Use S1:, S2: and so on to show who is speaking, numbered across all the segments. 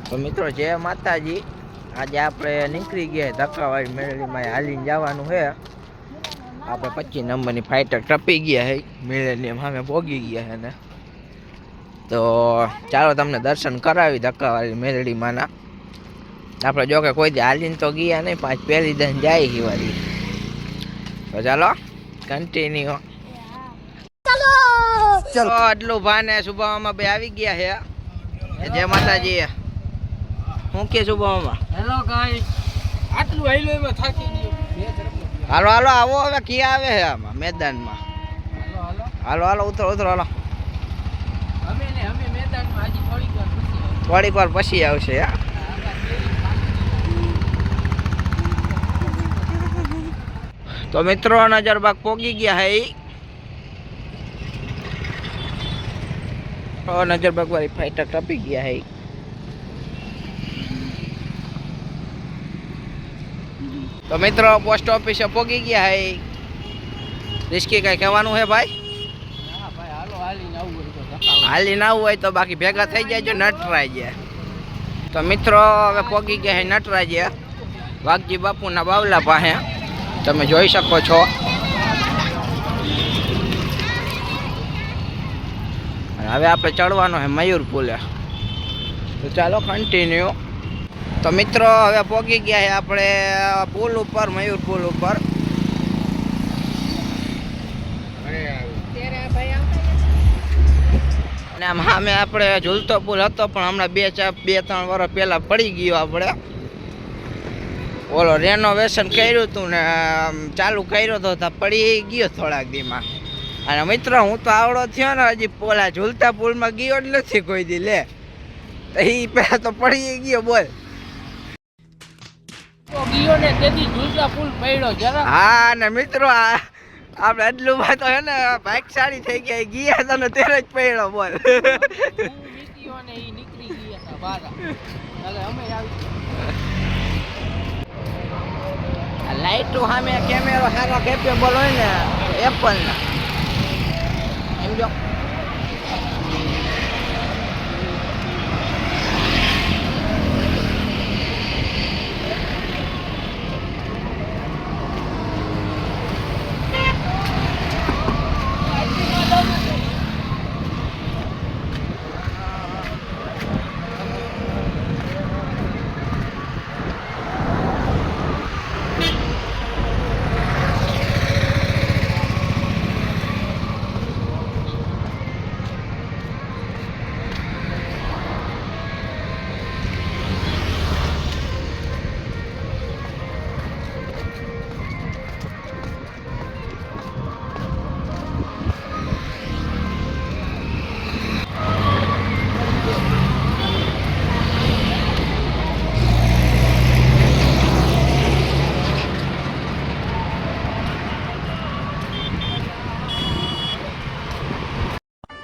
S1: તો મિત્રો જય માતાજી, આજે આપણે નીકળી ગયા ધક્કાવાળી મેળવીમાં હાલીને જવાનું છે. આપણે 25 નંબરની ફાઇટર ટપી ગયા છે, મિલેનિયમ સામે ભોગી ગયા છે ને. તો ચાલો તમને દર્શન કરાવી ધક્કાવાળી મેળવીમાંના. આપણે જો કે કોઈ હાલીને તો ગયા નહીં, પાંચ પહેલી દન જાય ગઈ વાળી. તો ચાલો કન્ટિન્યુ. ચલો આટલું ભાને સુભામાં ભાઈ આવી ગયા છે. જય માતાજી. હું કે સુભામાં
S2: હેલો ગાઈસ, આટલું હાઈલો એમાં થાકી ગયો.
S1: હાલો હાલો આવો, હવે કી આવે છે આમાં મેદાનમાં.
S2: હાલો
S1: હાલો ઉતરો હાલો.
S2: અમે મેદાનમાં હજી
S1: થોડીક વાર પછી આવશે. તો મિત્રો નજરબાગ પોગી ગયા હે. નજરબાગ વાળી ફાઈટર ટપી ગયા હે. તો મિત્રો પોસ્ટ ઓફિસે પોગી ગયા હે. રિસ્કી કઈ કહેવાનું હે ભાઈ?
S2: હા ભાઈ, હાલો હાલીને આવવું હોય તો
S1: હાલીને આવવું હોય તો બાકી ભેગા થઈ જાય નટરાજ. તો મિત્રો હવે પોગી ગયા હે નટરાજ, વાઘજી બાપુના બાવલા પાસે. તમે જોઈ શકો છો. અને હવે આપણે ચડવાનો છે મયુર પુલે. તો ચાલો કન્ટિન્યુ. તો મિત્રો હવે પહોંચી ગયા છે આપણે પુલ ઉપર, મયુર પુલ ઉપર. અને આમ સામે આપણે ઝૂલતો પુલ હતો, પણ હમણાં 2-3 વર્ષ પહેલા પડી ગયો. આપણે ઓલો રેનોવેશન કર્યું હતું ને ચાલુ કર્યો હતો, તો પડી ગયો થોડાક દીમાં. અને મિત્રો હું તો આવડો થયો ને, હજી પોલા ઝૂલતા પુલમાં ગયો જ નથી કોઈ દી. લે તો એ પહેલા તો પડી ગયો. બોલ.
S2: તો ગયો ને તેથી ઝૂલતા પુલ પડ્યો જરા.
S1: હા ને મિત્રો આપણે એટલું તો હે ને ભાગશાળી થઈ ગયા તો ને ત્યારે જ પડ્યો. બોલ.
S2: નીકળ્યો ને એ નીકળી ગયા હતા બહાર. એટલે અમે આવી
S1: લાઈટો સામે કેમેરો સારો કેપેબલ હોય ને એપલના, એમ જો.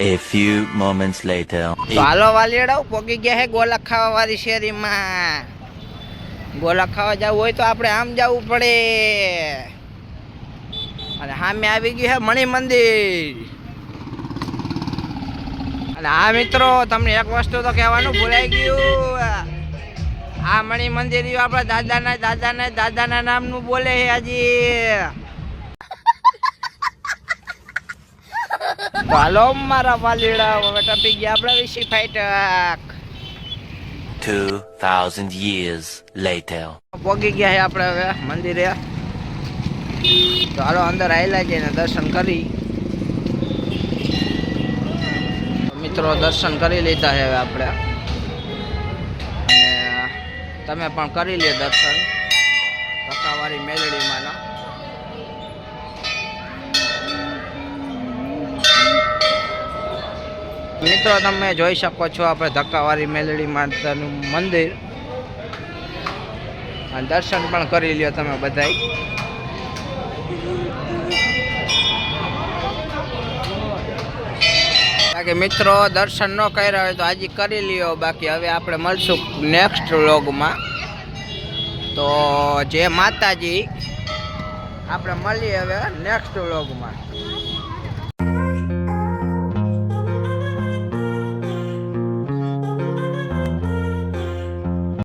S3: A few moments later.
S1: તો હાલો વાલીડાઓ, પોગી ગયા હે ગોલા ખાવા વાળી શેરીમાં. ગોલા ખાવા જવું હોય તો આપણે આમ જવું પડે. અને સામે આવી ગયું હે મણિ મંદિર. અને હા મિત્રો, તમને એક વસ્તુ તો કહેવાનું ભૂલાઈ ગયું. આ મણિ મંદિર આપણા દાદાના નામનું બોલે છે હજી. તો હાલો મારા વાલીડા, હવે ટપી ગયા આપણા વીસી ફાઈટર.
S3: 2000 years later.
S1: પોગી ગયા છે આપણે હવે મંદિરે. તો હાલો અંદર આવેલા જઈને દર્શન કરી. મિત્રો દર્શન કરી લીધા છે હવે આપણે. અને તમે પણ કરી લે દર્શન ધક્કાવાળી મેલડીમાંના. મિત્રો તમે જોઈ શકો છો આપણે ધક્કાવાળી મેલડી માતાનું મંદિર. અને દર્શન પણ કરી લ્યો તમે બધાય. બાકી મિત્રો દર્શન ન કર્યા હોય તો આજે કરી લ્યો. બાકી હવે આપણે મળશું નેક્સ્ટ વ્લોગમાં. તો જય માતાજી, આપણે મળીએ હવે નેક્સ્ટ વ્લોગમાં.